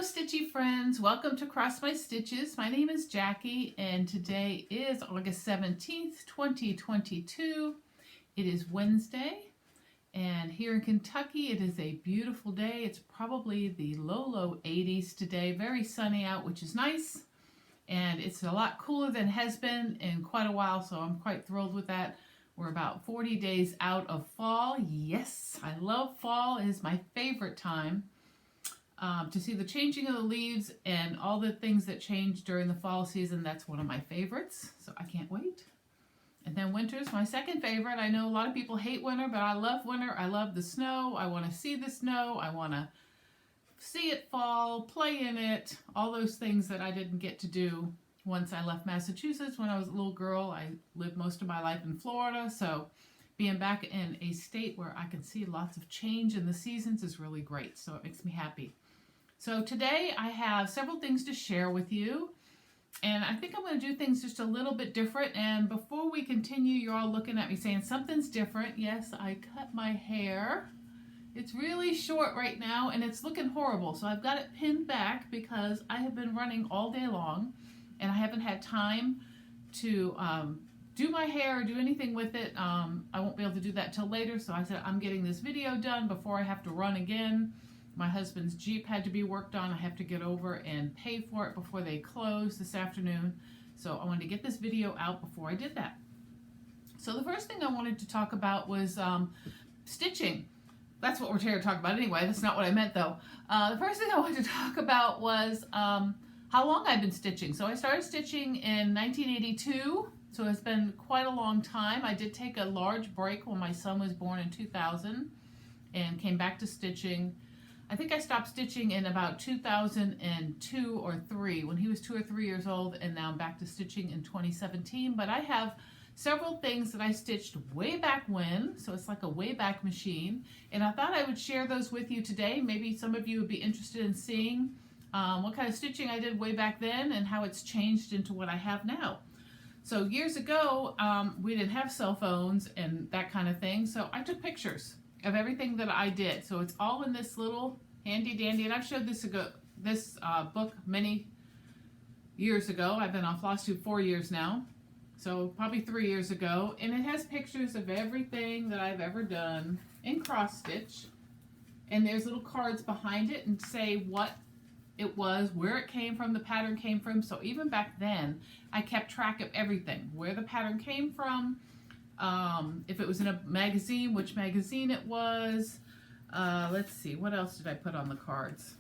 Stitchy friends, welcome to Cross My Stitches. My name is Jackie and today is August 17th, 2022. It is Wednesday and here in Kentucky it is a beautiful day. It's probably the low 80s today, very sunny out, which is nice, and it's a lot cooler than it has been in quite a while, so I'm quite thrilled with that. We're about 40 days out of fall. Yes, I love fall. It is my favorite time. To see the changing of the leaves and all the things that change during the fall season. That's one of my favorites, so I can't wait. And then winter is my second favorite. I know a lot of people hate winter, but I love winter. I love the snow. I want to see the snow. I want to see it fall, play in it, all those things that I didn't get to do once I left Massachusetts when I was a little girl. I lived most of my life in Florida, so being back in a state where I can see lots of change in the seasons is really great, so it makes me happy. So today I have several things to share with you, and I think I'm going to do things just a little bit different. And before we continue, you're all looking at me saying something's different. Yes, I cut my hair. It's really short right now and it's looking horrible, so I've got it pinned back because I have been running all day long and I haven't had time to do my hair or do anything with it. I won't be able to do that till later, so I said I'm getting this video done before I have to run again. My husband's Jeep had to be worked on. I have to get over and pay for it before they close this afternoon. So I wanted to get this video out before I did that. So the first thing I wanted to talk about was stitching. That's what we're here to talk about anyway. That's not what I meant though. The first thing I wanted to talk about was how long I've been stitching. So I started stitching in 1982. So it's been quite a long time. I did take a large break when my son was born in 2000 and came back to stitching. I think I stopped stitching in about 2002 or 3 when he was 2 or 3 years old, and now I'm back to stitching in 2017. But I have several things that I stitched way back when, so it's like a way back machine, and I thought I would share those with you today. Maybe some of you would be interested in seeing what kind of stitching I did way back then and how it's changed into what I have now. So years ago, we didn't have cell phones and that kind of thing, so I took pictures of everything that I did. So it's all in this little handy dandy, and I've showed this book many years ago. I've been on Flosstube 4 years now, so probably 3 years ago, and it has pictures of everything that I've ever done in cross stitch, and there's little cards behind it and say what it was, where it came from, the pattern came from. So even back then I kept track of everything, where the pattern came from, if it was in a magazine, which magazine it was. Let's see, what else did I put on the cards?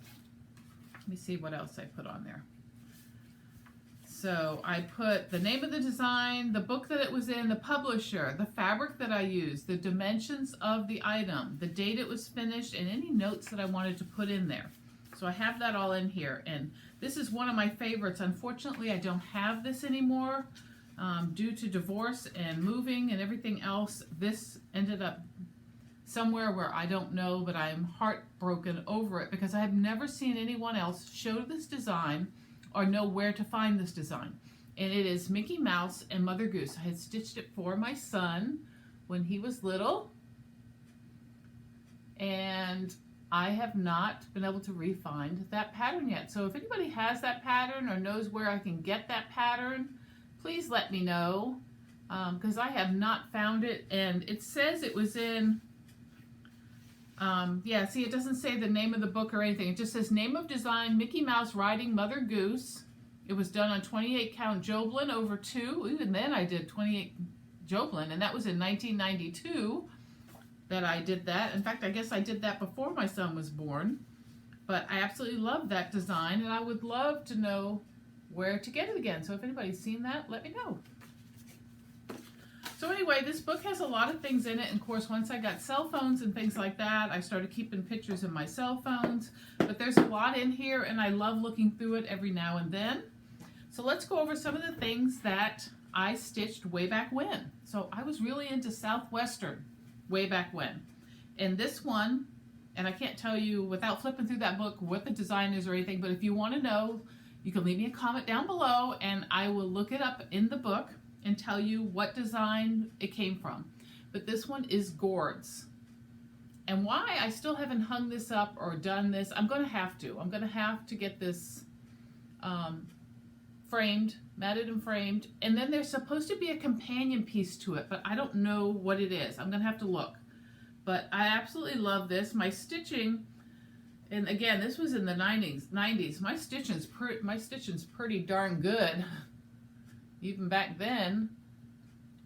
Let me see what else I put on there. So I put the name of the design, the book that it was in, the publisher, the fabric that I used, the dimensions of the item, the date it was finished, and any notes that I wanted to put in there. So I have that all in here, and this is one of my favorites. Unfortunately, I don't have this anymore. Due to divorce and moving and everything else, this ended up somewhere where I don't know, but I'm heartbroken over it because I have never seen anyone else show this design or know where to find this design. And it is Mickey Mouse and Mother Goose. I had stitched it for my son when he was little, and I have not been able to re-find that pattern yet. So if anybody has that pattern or knows where I can get that pattern, please let me know, because I have not found it. And it says it was in, yeah, see, it doesn't say the name of the book or anything. It just says name of design, Mickey Mouse riding Mother Goose. It was done on 28 count Joblin over 2. Even then I did 28 Joblin, and that was in 1992 that I did that. In fact, I guess I did that before my son was born. But I absolutely love that design, and I would love to know where to get it again. So if anybody's seen that, let me know. So anyway, this book has a lot of things in it, and of course once I got cell phones and things like that, I started keeping pictures in my cell phones. But there's a lot in here, and I love looking through it every now and then. So let's go over some of the things that I stitched way back when. So I was really into Southwestern way back when. And this one, and I can't tell you without flipping through that book what the design is or anything, but if you want to know, you can leave me a comment down below and I will look it up in the book and tell you what design it came from. But this one is gourds. And why I still haven't hung this up or done this, I'm going to have to. I'm going to have to get this framed, matted and framed. And then there's supposed to be a companion piece to it, but I don't know what it is. I'm going to have to look. But I absolutely love this. My stitching, and again, this was in the 90s. My stitching's pretty darn good, even back then.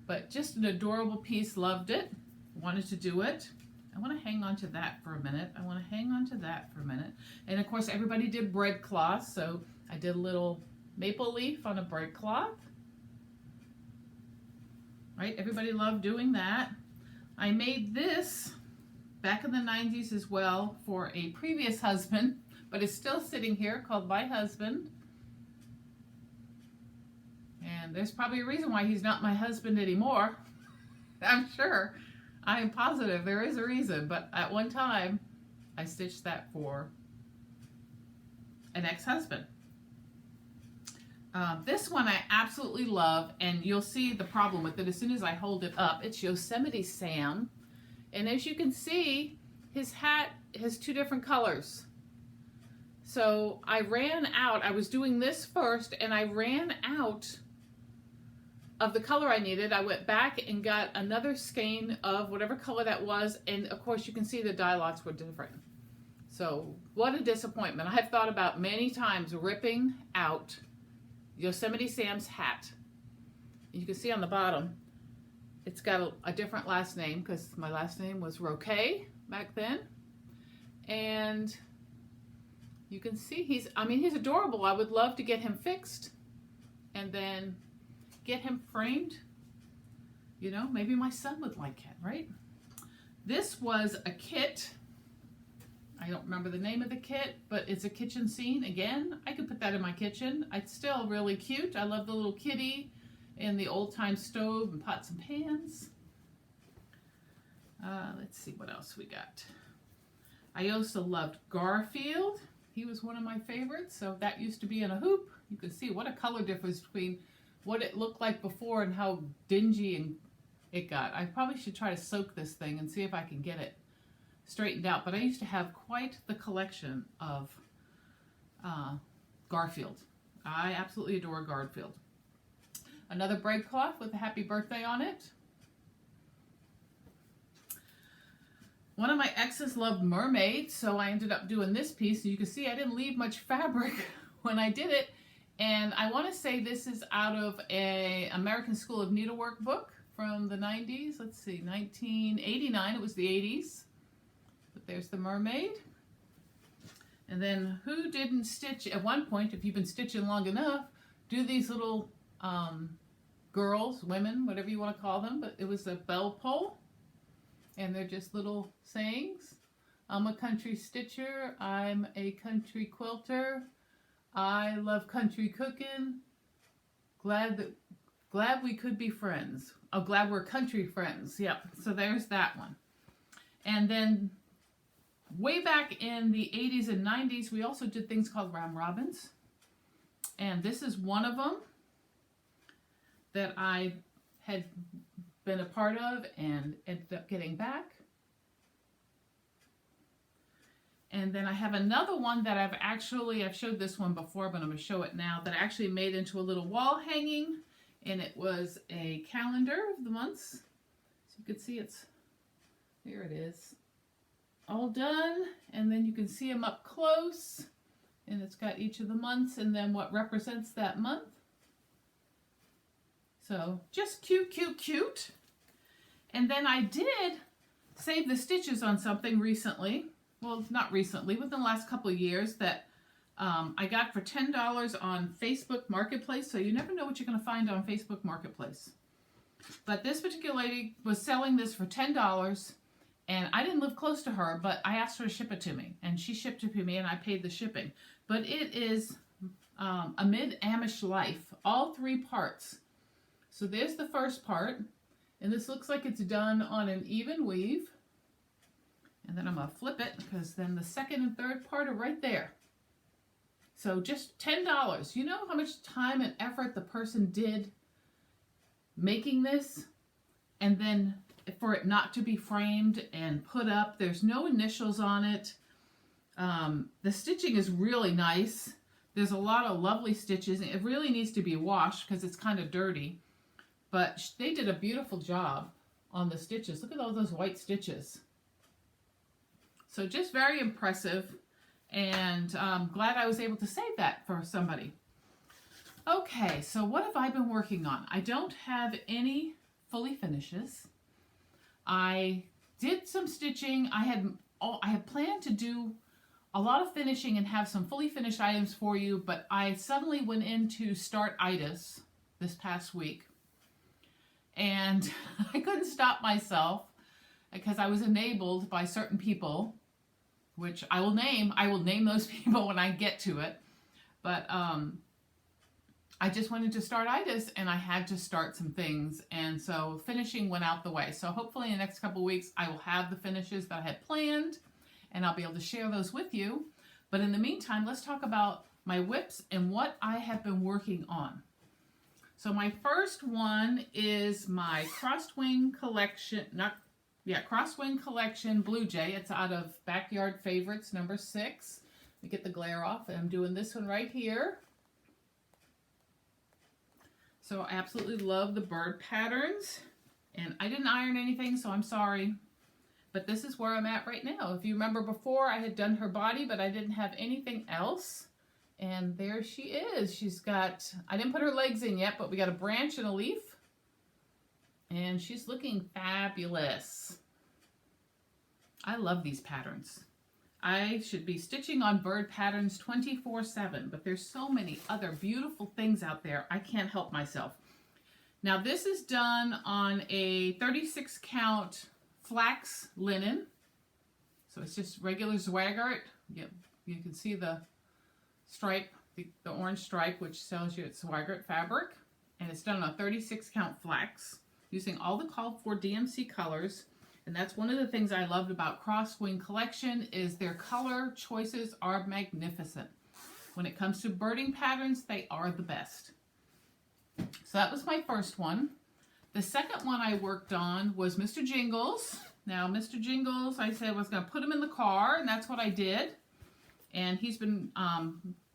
But just an adorable piece. Loved it. Wanted to do it. I want to hang on to that for a minute. And of course, everybody did bread cloth, so I did a little maple leaf on a bread cloth. Right? Everybody loved doing that. I made this back in the 90s as well for a previous husband, but it's still sitting here, called My Husband. And there's probably a reason why he's not my husband anymore. I'm sure. I am positive there is a reason, but at one time I stitched that for an ex-husband. This one I absolutely love, and you'll see the problem with it as soon as I hold it up. It's Yosemite Sam, and as you can see, his hat has two different colors. So I ran out, I was doing this first, and I ran out of the color I needed. I went back and got another skein of whatever color that was, and of course you can see the dye lots were different. So what a disappointment. I have thought about many times ripping out Yosemite Sam's hat. You can see on the bottom, it's got a different last name because my last name was Roque back then. And you can see he's adorable. I would love to get him fixed and then get him framed. You know, maybe my son would like it, right? This was a kit. I don't remember the name of the kit, but it's a kitchen scene. Again, I could put that in my kitchen. It's still really cute. I love the little kitty and the old-time stove and pots and pans. Let's see what else we got. I also loved Garfield. He was one of my favorites, so that used to be in a hoop. You can see what a color difference between what it looked like before and how dingy and it got. I probably should try to soak this thing and see if I can get it straightened out, but I used to have quite the collection of Garfield. I absolutely adore Garfield. Another braid cloth with a happy birthday on it. One of my exes loved mermaids, so I ended up doing this piece. You can see I didn't leave much fabric when I did it, and I want to say this is out of a American School of Needlework book from the 90s. Let's see, 1989. It was the 80s. But there's the mermaid. And then who didn't stitch at one point, if you've been stitching long enough, do these little girls, women, whatever you want to call them, but it was a bell pull. And they're just little sayings. I'm a country stitcher. I'm a country quilter. I love country cooking. Glad we could be friends. Oh, glad we're country friends. Yep. So there's that one. And then way back in the 80s and 90s, we also did things called round robins. And this is one of them that I had been a part of and ended up getting back. And then I have another one that I've showed this one before, but I'm going to show it now, that I actually made into a little wall hanging, and it was a calendar of the months. So you can see here it is, all done, and then you can see them up close, and it's got each of the months and then what represents that month. So just cute, cute, cute. And then I did save the stitches on something recently. Well, not recently, within the last couple of years, that I got for $10 on Facebook Marketplace. So you never know what you're going to find on Facebook Marketplace. But this particular lady was selling this for $10, and I didn't live close to her, but I asked her to ship it to me, and she shipped it to me, and I paid the shipping. But it is a mid-Amish life, all three parts. So there's the first part, and this looks like it's done on an even weave. And then I'm going to flip it, because then the second and third part are right there. So just $10. You know how much time and effort the person did making this? And then for it not to be framed and put up. There's no initials on it. The stitching is really nice. There's a lot of lovely stitches. It really needs to be washed because it's kind of dirty. But they did a beautiful job on the stitches. Look at all those white stitches. So just very impressive. And I'm glad I was able to save that for somebody. Okay, so what have I been working on? I don't have any fully finishes. I did some stitching. I had planned to do a lot of finishing and have some fully finished items for you, but I suddenly went into start-itis this past week. And I couldn't stop myself because I was enabled by certain people, which I will name. I will name those people when I get to it. But I just went into start-itis and I had to start some things. And so finishing went out the way. So hopefully in the next couple of weeks, I will have the finishes that I had planned and I'll be able to share those with you. But in the meantime, let's talk about my whips and what I have been working on. So my first one is my Crosswing Collection, Crosswing Collection Blue Jay. It's out of Backyard Favorites number 6. Let me get the glare off. I'm doing this one right here. So I absolutely love the bird patterns. And I didn't iron anything, so I'm sorry. But this is where I'm at right now. If you remember before, I had done her body, but I didn't have anything else. And there she is. She's got, I didn't put her legs in yet, but we got a branch and a leaf. And she's looking fabulous. I love these patterns. I should be stitching on bird patterns 24/7, but there's so many other beautiful things out there. I can't help myself. Now this is done on a 36 count flax linen. So it's just regular Swaggart. You can see the stripe, the orange stripe, which tells you it's Swaggart fabric. And it's done on 36 count flax using all the called for DMC colors. And that's one of the things I loved about Crosswing Collection is their color choices are magnificent. When it comes to birding patterns, they are the best. So that was my first one. The second one I worked on was Mr. Jingles. Now, Mr. Jingles, I said I was going to put him in the car, and that's what I did. And he's been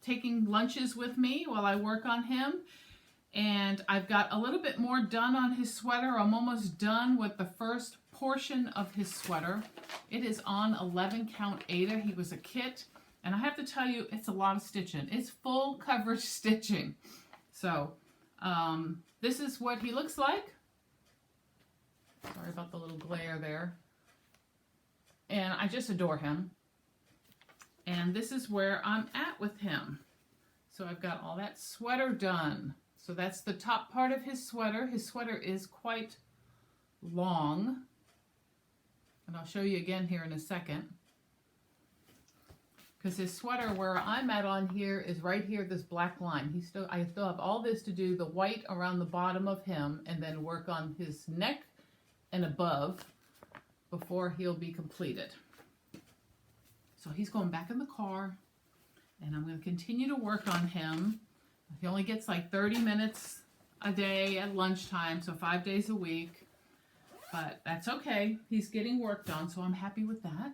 taking lunches with me while I work on him. And I've got a little bit more done on his sweater. I'm almost done with the first portion of his sweater. It is on 11 count Aida. He was a kit. And I have to tell you, it's a lot of stitching. It's full coverage stitching. So, this is what he looks like. Sorry about the little glare there. And I just adore him. And this is where I'm at with him. So I've got all that sweater done. So that's the top part of his sweater. His sweater is quite long. And I'll show you again here in a second. Because his sweater, where I'm at on here, is right here, this black line. I still have all this to do, the white around the bottom of him, and then work on his neck and above before he'll be completed. So he's going back in the car, and I'm going to continue to work on him. He only gets like 30 minutes a day at lunchtime, so 5 days a week. But that's okay. He's getting work done, so I'm happy with that.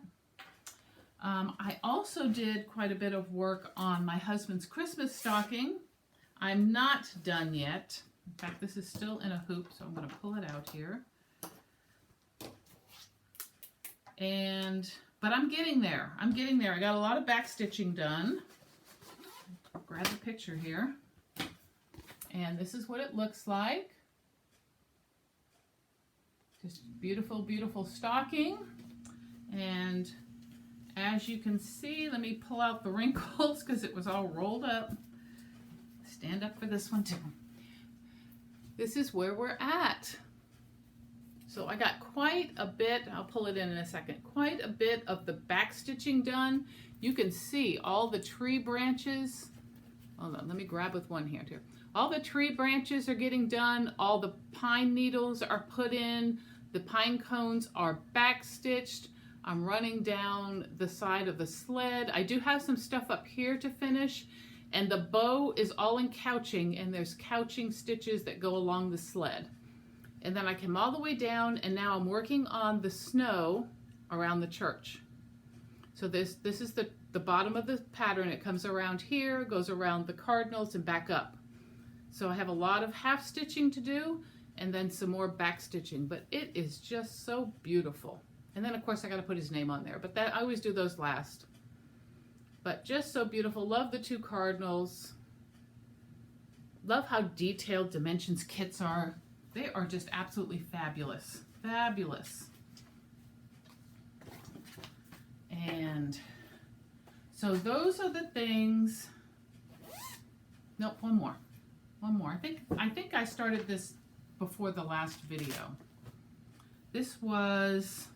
I also did quite a bit of work on my husband's Christmas stocking. I'm not done yet. In fact, this is still in a hoop, so I'm going to pull it out here. But I'm getting there. I'm getting there. I got a lot of back stitching done. I'll grab the picture here. And this is what it looks like. Just beautiful, beautiful stocking. And as you can see, let me pull out the wrinkles because it was all rolled up. Stand up for this one too. This is where we're at. So I got quite a bit, I'll pull it in a second, quite a bit of the back stitching done. You can see all the tree branches. Hold on, let me grab with one hand here. All the tree branches are getting done. All the pine needles are put in. The pine cones are back stitched. I'm running down the side of the sled. I do have some stuff up here to finish. And the bow is all in couching, and there's couching stitches that go along the sled. And then I came all the way down, and now I'm working on the snow around the church. So this is the bottom of the pattern. It comes around here, goes around the cardinals and back up. So I have a lot of half stitching to do and then some more back stitching, but it is just so beautiful. And then of course I got to put his name on there, but I always do those last. But just so beautiful. Love the two cardinals. Love how detailed Dimensions kits are. They are just absolutely fabulous. Fabulous. And so those are the things. Nope, one more. I think I started this before the last video. This was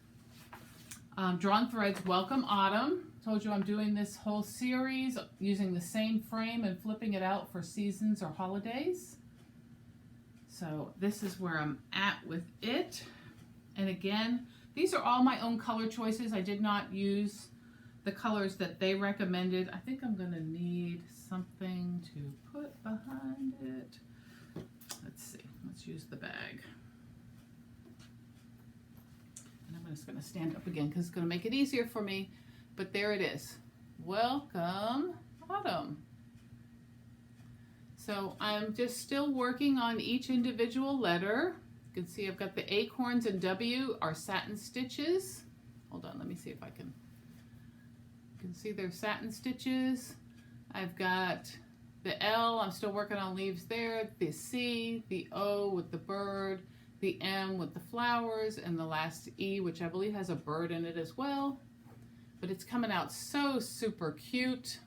Drawn Threads Welcome Autumn. Told you I'm doing this whole series using the same frame and flipping it out for seasons or holidays. So this is where I'm at with it. And again, these are all my own color choices. I did not use the colors that they recommended. I think I'm going to need something to put behind it. Let's see. Let's use the bag. And I'm just going to stand up again because it's going to make it easier for me. But there it is. Welcome Autumn. So I'm just still working on each individual letter. You can see I've got the acorns and W are satin stitches. Hold on, let me see if I can. You can see they're satin stitches. I've got the L, I'm still working on leaves there. The C, the O with the bird, the M with the flowers, and the last E, which I believe has a bird in it as well. But it's coming out so super cute.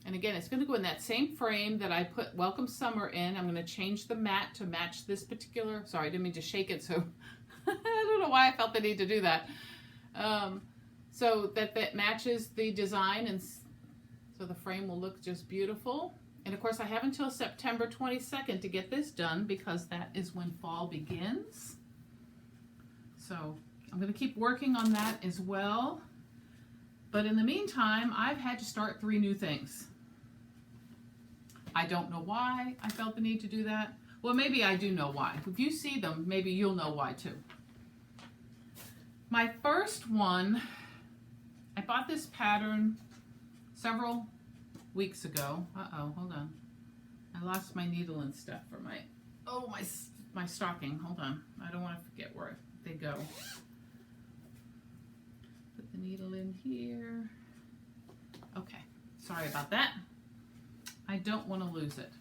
And again, it's going to go in that same frame that I put Welcome Summer in. I'm going to change the mat to match this particular, sorry, I didn't mean to shake it, so I don't know why I felt the need to do that. So that matches the design, and so the frame will look just beautiful. And of course I have until September 22nd to get this done because that is when fall begins. So I'm going to keep working on that as well. But in the meantime, I've had to start 3 new things. I don't know why I felt the need to do that. Well, maybe I do know why. If you see them, maybe you'll know why too. My first one, I bought this pattern several weeks ago. Uh-oh, hold on. I lost my needle and stuff for my stocking. Hold on. I don't want to forget where they go. Put the needle in here. Okay, sorry about that. I don't want to lose it.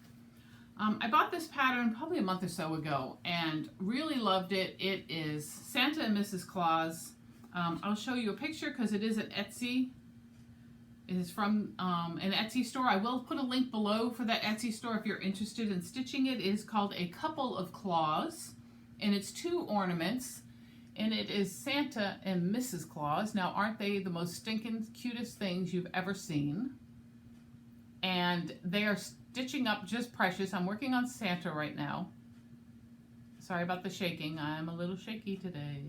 I bought this pattern probably a month or so ago and really loved it. It is Santa and Mrs. Claus. I'll show you a picture because it is an Etsy. It is from an Etsy store. I will put a link below for that Etsy store if you're interested in stitching it. It is called A Couple of Claus, and it's 2 ornaments. And it is Santa and Mrs. Claus. Now, aren't they the most stinking cutest things you've ever seen? And they are stitching up just precious. I'm working on Santa right now. Sorry about the shaking. I'm a little shaky today.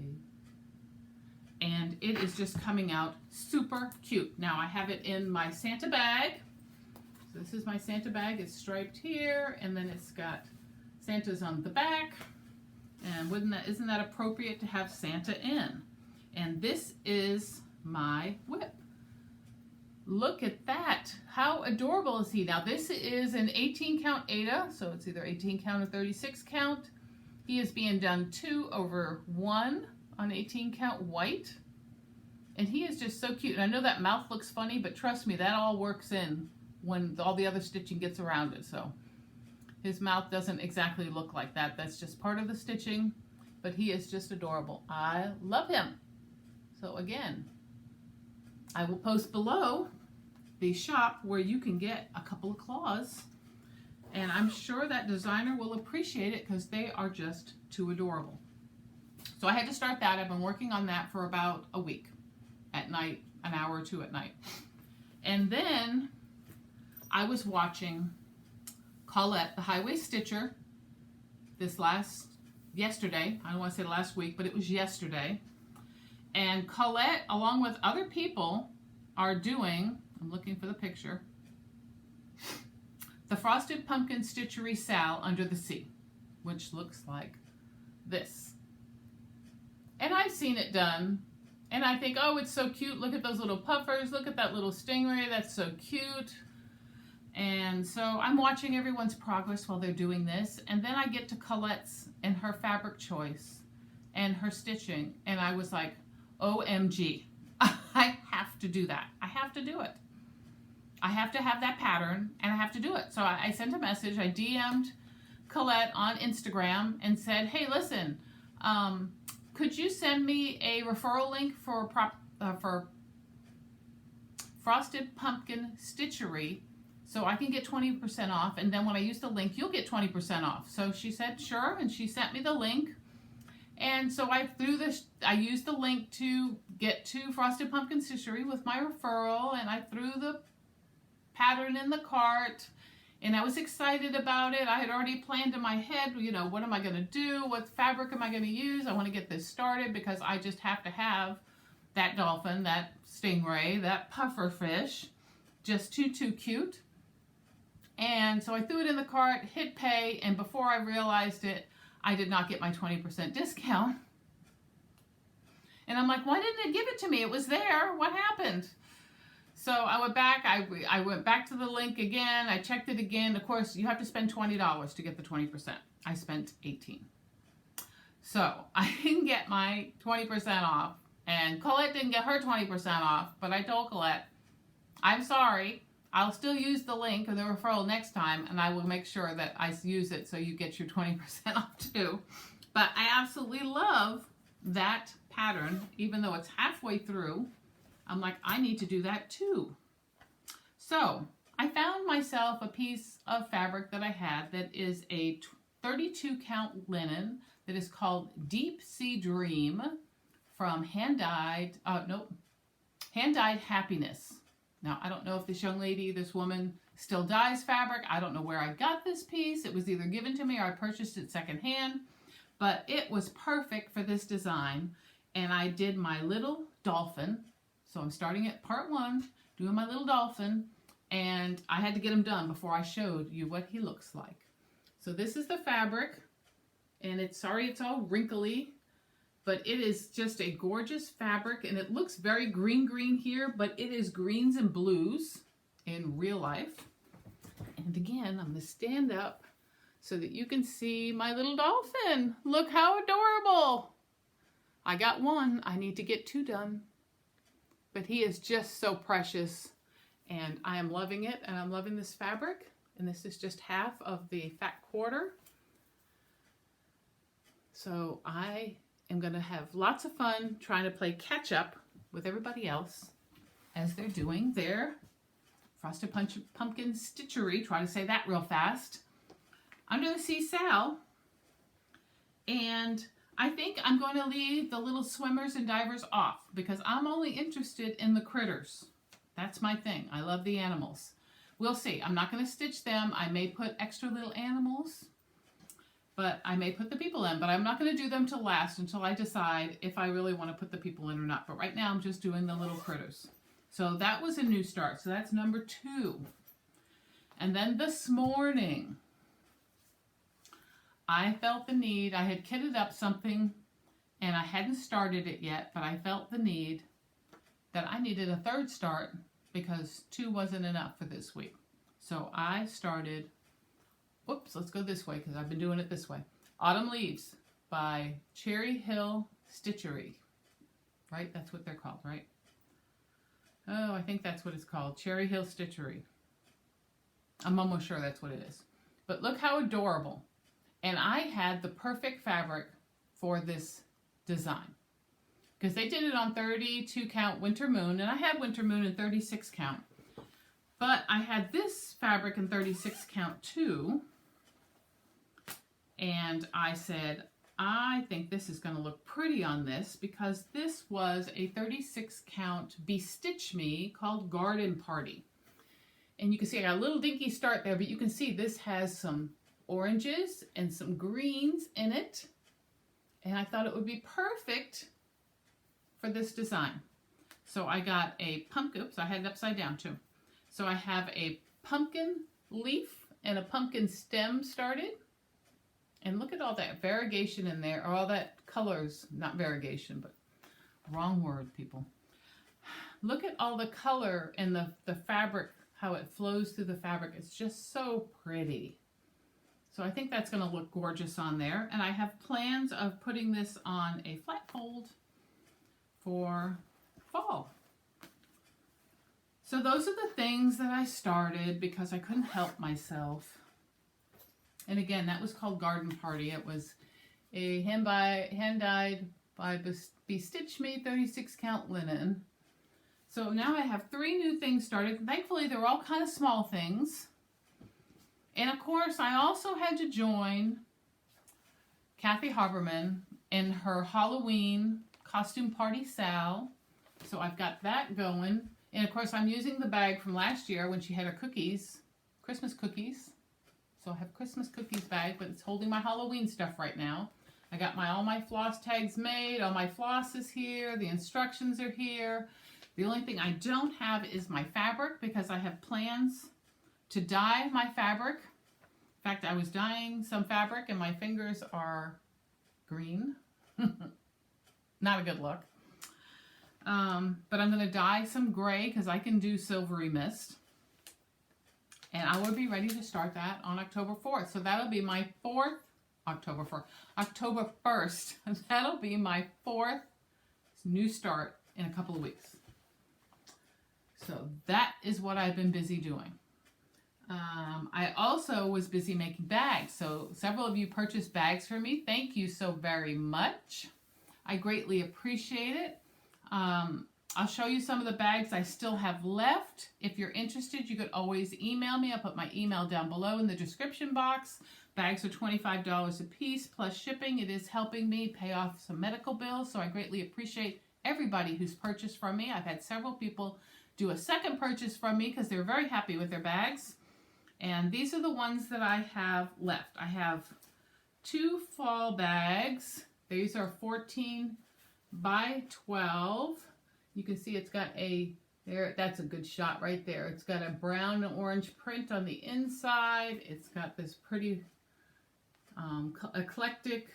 And it is just coming out super cute. Now, I have it in my Santa bag. So this is my Santa bag. It's striped here, and then it's got Santa's on the back. And isn't that appropriate to have Santa in? And this is my whip. Look at that. How adorable is he? Now this is an 18 count Aida, so it's either 18 count or 36 count. He is being done 2/1 on 18 count white. And he is just so cute. And I know that mouth looks funny, but trust me, that all works in when all the other stitching gets around it. So his mouth doesn't exactly look like that. That's just part of the stitching, but he is just adorable. I love him. So again, I will post below the shop where you can get a couple of claws, and I'm sure that designer will appreciate it because they are just too adorable. So I had to start that. I've been working on that for about a week at night, an hour or 2 at night. And then I was watching Colette, the Highway Stitcher, yesterday. I don't want to say last week, but it was yesterday. And Colette, along with other people, are doing, I'm looking for the picture, the Frosted Pumpkin Stitchery Sal Under the Sea, which looks like this. And I've seen it done. And I think, oh, it's so cute. Look at those little puffers. Look at that little stingray. That's so cute. And so I'm watching everyone's progress while they're doing this. And then I get to Colette's and her fabric choice and her stitching. And I was like, OMG, I have to do that. I have to do it. I have to have that pattern and I have to do it. So I sent a message. I DM'd Colette on Instagram and said, hey, listen, could you send me a referral link for Frosted Pumpkin Stitchery so I can get 20% off, and then when I use the link, you'll get 20% off. So she said, sure, and she sent me the link. And so I used the link to get to Frosted Pumpkin Stitchery with my referral, and I threw the pattern in the cart, and I was excited about it. I had already planned in my head, you know, what am I going to do? What fabric am I going to use? I want to get this started because I just have to have that dolphin, that stingray, that puffer fish, just too cute. And so I threw it in the cart, hit pay, and before I realized it, I did not get my 20% discount. And I'm like, why didn't it give it to me? It was there. What happened? So I went back. I went back to the link again. I checked it again. Of course, you have to spend $20 to get the 20%. I spent $18. So I didn't get my 20% off. And Colette didn't get her 20% off. But I told Colette, I'm sorry. I'll still use the link or the referral next time, and I will make sure that I use it so you get your 20% off too. But I absolutely love that pattern, even though it's halfway through. I'm like, I need to do that too. So I found myself a piece of fabric that I had that is a 32 count linen that is called Deep Sea Dream from Hand Dyed Happiness. Now, I don't know if this young lady, this woman, still dyes fabric. I don't know where I got this piece. It was either given to me or I purchased it secondhand. But it was perfect for this design. And I did my little dolphin. So I'm starting at part 1, doing my little dolphin. And I had to get him done before I showed you what he looks like. So this is the fabric. And it's all wrinkly. But it is just a gorgeous fabric, and it looks very green here, but it is greens and blues in real life. And again, I'm going to stand up so that you can see my little dolphin. Look how adorable. I got 1. I need to get 2 done. But he is just so precious, and I am loving it, and I'm loving this fabric. And this is just half of the fat quarter. So I am going to have lots of fun trying to play catch up with everybody else as they're doing their Frosted Pumpkin Stitchery. Try to say that real fast. Under the Sea Sal. And I think I'm going to leave the little swimmers and divers off because I'm only interested in the critters. That's my thing. I love the animals. We'll see. I'm not going to stitch them. I may put extra little animals. But I may put the people in, but I'm not going to do them till last until I decide if I really want to put the people in or not. But right now I'm just doing the little critters. So that was a new start. So that's number 2. And then this morning, I felt the need. I had kitted up something and I hadn't started it yet, but I felt the need that I needed a 3rd start because 2 wasn't enough for this week. So I started... Whoops, let's go this way because I've been doing it this way. Autumn Leaves by Cherry Hill Stitchery. Right? That's what they're called, right? Oh, I think that's what it's called. Cherry Hill Stitchery. I'm almost sure that's what it is. But look how adorable. And I had the perfect fabric for this design. Because they did it on 32 count Winter Moon. And I had Winter Moon in 36 count. But I had this fabric in 36 count too. And I said, I think this is going to look pretty on this because this was a 36 count Bestitch Me called Garden Party. And you can see I got a little dinky start there, but you can see this has some oranges and some greens in it. And I thought it would be perfect for this design. So I got a pumpkin, oops, I had it upside down too. So I have a pumpkin leaf and a pumpkin stem started. And look at all that variegation in there, or all that colors, not variegation, but wrong word, people. Look at all the color in the fabric, how it flows through the fabric. It's just so pretty. So I think that's going to look gorgeous on there. And I have plans of putting this on a flat fold for fall. So those are the things that I started because I couldn't help myself. And again, that was called Garden Party. It was a hand-dyed by Bestitch Me 36 count linen. So now I have 3 new things started. Thankfully, they're all kind of small things. And of course, I also had to join Kathy Haberman in her Halloween costume party Sal. So I've got that going. And of course, I'm using the bag from last year when she had her cookies, Christmas cookies. So I have Christmas cookies bag, but it's holding my Halloween stuff right now. I got all my floss tags made. All my floss is here. The instructions are here. The only thing I don't have is my fabric because I have plans to dye my fabric. In fact, I was dyeing some fabric and my fingers are green. Not a good look. But I'm going to dye some gray because I can do silvery mist. And I will be ready to start that on October 4th. So that'll be my October 1st. That'll be my 4th new start in a couple of weeks. So that is what I've been busy doing. I also was busy making bags. So several of you purchased bags for me. Thank you so very much. I greatly appreciate it. I'll show you some of the bags I still have left. If you're interested, you could always email me. I'll put my email down below in the description box. Bags are $25 a piece plus shipping. It is helping me pay off some medical bills, so I greatly appreciate everybody who's purchased from me. I've had several people do a second purchase from me because they're very happy with their bags. And these are the ones that I have left. I have 2 fall bags. These are 14 by 12. You can see it's got that's a good shot right there. It's got a brown and orange print on the inside. It's got this pretty eclectic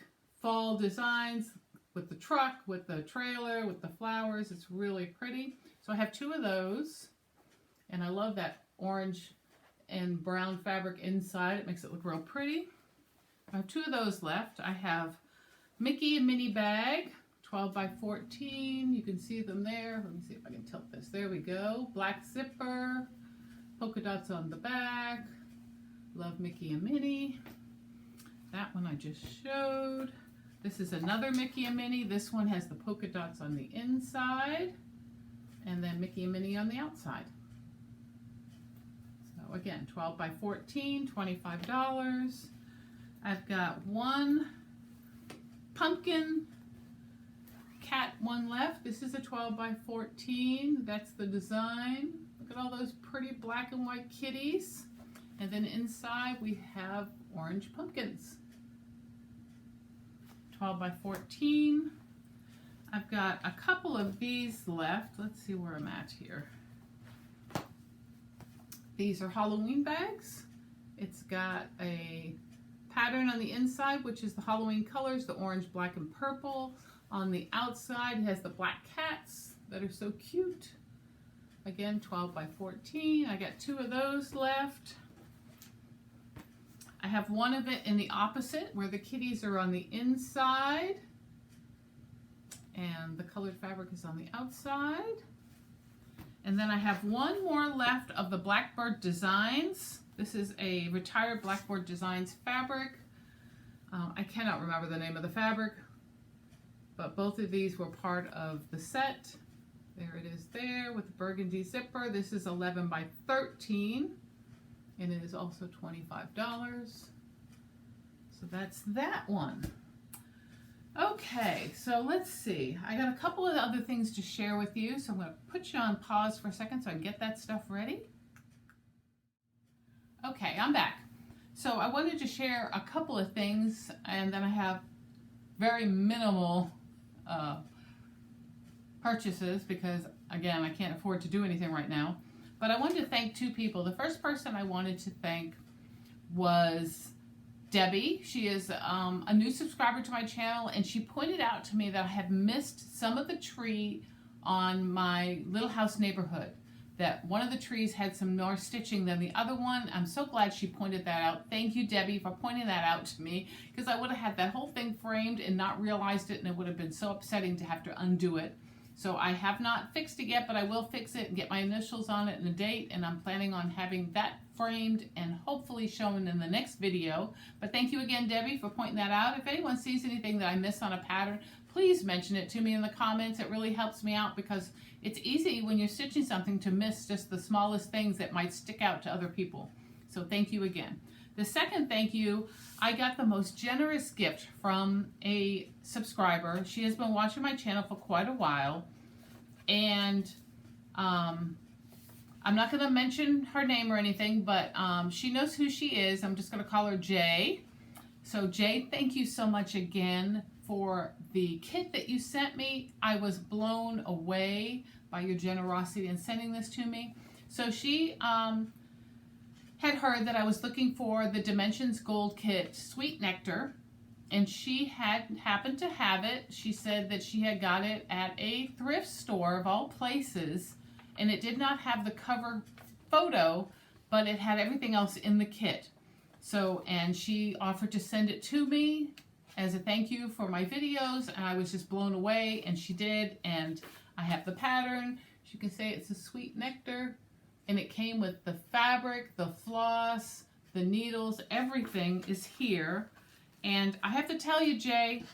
fall designs with the truck, with the trailer, with the flowers. It's really pretty. So I have 2 of those, and I love that orange and brown fabric inside. It makes it look real pretty. I have 2 of those left. I have Mickey and Minnie bag, 12 by 14. You can see them there. Let me see if I can tilt this. There we go. Black zipper, polka dots on the back. Love Mickey and Minnie. That one I just showed. This is another Mickey and Minnie. This one has the polka dots on the inside, and then Mickey and Minnie on the outside. So again, 12 by 14, $25. I've got 1 pumpkin cat one left. This is a 12 by 14. That's the design. Look at all those pretty black and white kitties. And then inside we have orange pumpkins. 12 by 14. I've got a couple of these left. Let's see where I'm at here. These are Halloween bags. It's got a pattern on the inside, which is the Halloween colors, the orange, black, and purple. On the outside, it has the black cats that are so cute. Again, 12 by 14. I got 2 of those left. I have one of it in the opposite, where the kitties are on the inside, and the colored fabric is on the outside. And then I have 1 more left of the Blackbird Designs. This is a retired Blackbird Designs fabric. I cannot remember the name of the fabric, but both of these were part of the set. There it is there with the burgundy zipper. This is 11 by 13, and it is also $25. So that's that one. Okay, so let's see. I got a couple of other things to share with you, so I'm going to put you on pause for a second so I can get that stuff ready. Okay, I'm back. So I wanted to share a couple of things, and then I have very minimal purchases because, again, I can't afford to do anything right now. But I wanted to thank 2 people. The first person I wanted to thank was Debbie. She is a new subscriber to my channel, and she pointed out to me that I have missed some of the tree on my little house neighborhood. That one of the trees had some more stitching than the other one. I'm so glad she pointed that out. Thank you, Debbie, for pointing that out to me, because I would have had that whole thing framed and not realized it, and it would have been so upsetting to have to undo it. So I have not fixed it yet, but I will fix it and get my initials on it and a date, and I'm planning on having that framed and hopefully shown in the next video. But thank you again, Debbie, for pointing that out. If anyone sees anything that I miss on a pattern, please mention it to me in the comments. It really helps me out, because it's easy when you're stitching something to miss just the smallest things that might stick out to other people. So thank you again. The second thank you, I got the most generous gift from a subscriber. She has been watching my channel for quite a while, and I'm not going to mention her name or anything, but she knows who she is. I'm just going to call her Jay. So Jay, thank you so much again for the kit that you sent me. I was blown away by your generosity in sending this to me. So she had heard that I was looking for the Dimensions Gold Kit Sweet Nectar, and she had happened to have it. She said that she had got it at a thrift store of all places, and it did not have the cover photo, but it had everything else in the kit. So, and she offered to send it to me as a thank you for my videos, and I was just blown away, and she did. And I have the pattern. You can say it's a Sweet Nectar, and it came with the fabric, the floss, the needles, everything is here. And I have to tell you, Jay,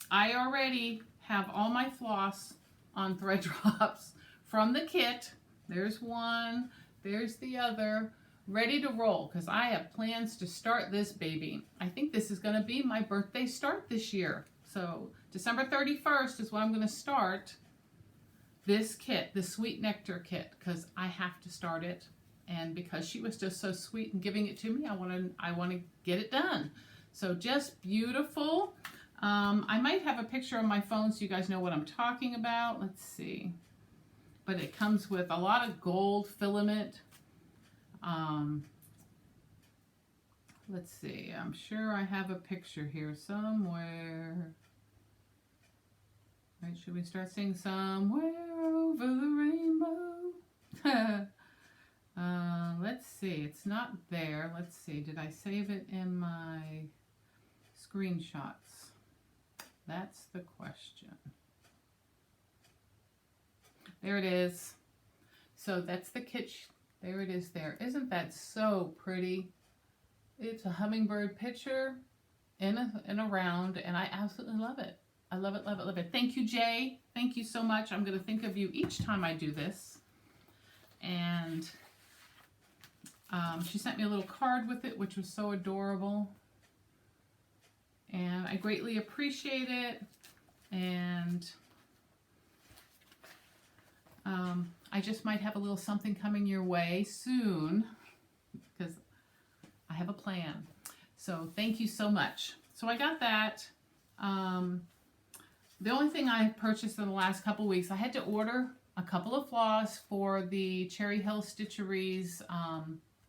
I already have all my floss on thread drops from the kit. There's one, there's the other, ready to roll, because I have plans to start this baby. I think this is going to be my birthday start this year. So December 31st is when I'm going to start this kit, the Sweet Nectar kit, because I have to start it. And because she was just so sweet in giving it to me, I want to get it done. So just beautiful. I might have a picture on my phone so you guys know what I'm talking about. Let's see. But it comes with a lot of gold filament. Let's see. I'm sure I have a picture here somewhere. Right, should we start saying somewhere over the rainbow? Let's see. It's not there. Let's see. Did I save it in my screenshots? That's the question. There it is. So that's the kit. There it is there. Isn't that so pretty? It's a hummingbird picture in a round, and I absolutely love it. I love it, love it, love it. Thank you, Jay. Thank you so much. I'm going to think of you each time I do this. And she sent me a little card with it, which was so adorable. And I greatly appreciate it. And I just might have a little something coming your way soon, because I have a plan. So thank you so much. So I got that. The only thing I purchased in the last couple weeks, I had to order a couple of floss for the Cherry Hill Stitcheries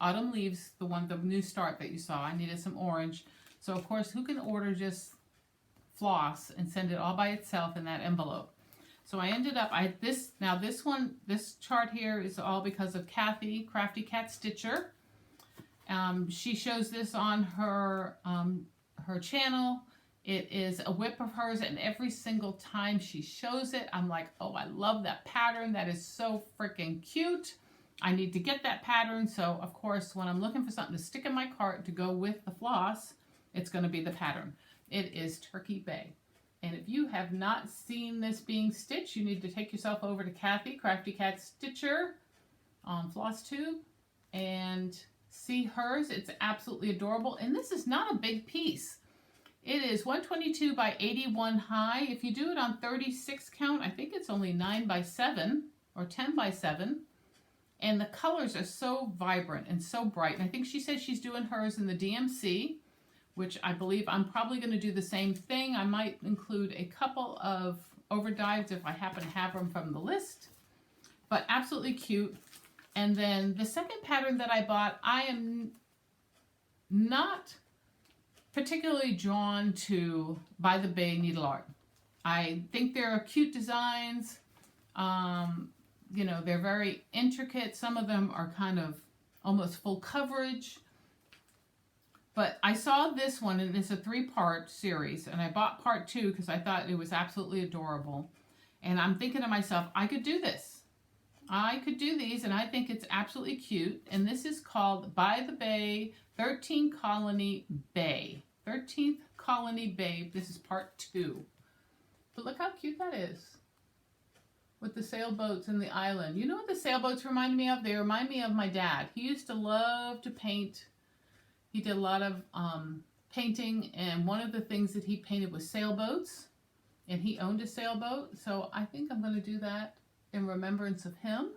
Autumn Leaves, the new start that you saw. I needed some orange. So of course, who can order just floss and send it all by itself in that envelope? So I ended up, this chart here is all because of Kathy, Crafty Cat Stitcher. She shows this on her channel. It is a whip of hers, and every single time she shows it, I'm like, oh, I love that pattern. That is so freaking cute. I need to get that pattern. So of course, when I'm looking for something to stick in my cart to go with the floss, it's going to be the pattern. It is Turkey Bay. And if you have not seen this being stitched, you need to take yourself over to Kathy, Crafty Cat Stitcher on Flosstube, and see hers. It's absolutely adorable. And this is not a big piece. It is 122 by 81 high. If you do it on 36 count, I think it's only 9 by 7 or 10 by 7. And the colors are so vibrant and so bright. And I think she says she's doing hers in the DMC, which I believe I'm probably going to do the same thing. I might include a couple of overdives if I happen to have them from the list. But absolutely cute. And then the second pattern that I bought, I am not particularly drawn to By the Bay needle art. I think they're cute designs. You know, they're very intricate. Some of them are kind of almost full coverage. But I saw this one, and it's a 3-part series, and I bought part 2 because I thought it was absolutely adorable. And I'm thinking to myself, I could do this. I could do these, and I think it's absolutely cute. And this is called By the Bay, 13th Colony Bay. 13th Colony Bay. This is part 2. But look how cute that is. With the sailboats and the island. You know what the sailboats remind me of? They remind me of my dad. He used to love to paint. He did a lot of painting, and one of the things that he painted was sailboats, and he owned a sailboat, so I think I'm going to do that in remembrance of him.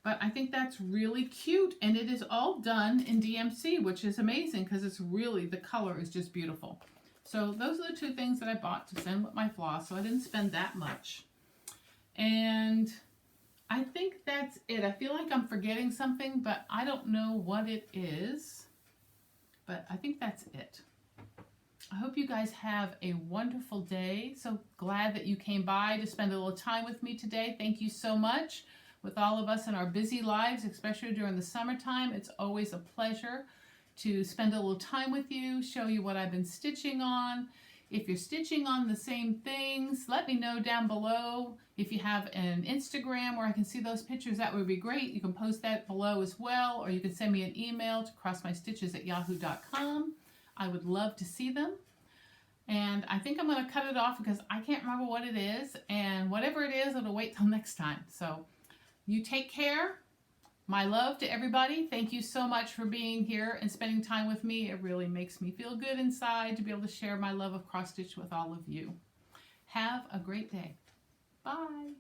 But I think that's really cute, and it is all done in DMC, which is amazing because it's really, the color is just beautiful. So those are the 2 things that I bought to send with my floss, so I didn't spend that much. And I think that's it. I feel like I'm forgetting something, but I don't know what it is. But I think that's it. I hope you guys have a wonderful day. So glad that you came by to spend a little time with me today. Thank you so much. With all of us in our busy lives, especially during the summertime, it's always a pleasure to spend a little time with you, show you what I've been stitching on. If you're stitching on the same things, let me know down below. If you have an Instagram where I can see those pictures, that would be great. You can post that below as well, or you can send me an email to crossmystitches@yahoo.com. I would love to see them. And I think I'm going to cut it off because I can't remember what it is, and whatever it is, it'll wait till next time. So you take care. My love to everybody. Thank you so much for being here and spending time with me. It really makes me feel good inside to be able to share my love of cross stitch with all of you. Have a great day. Bye.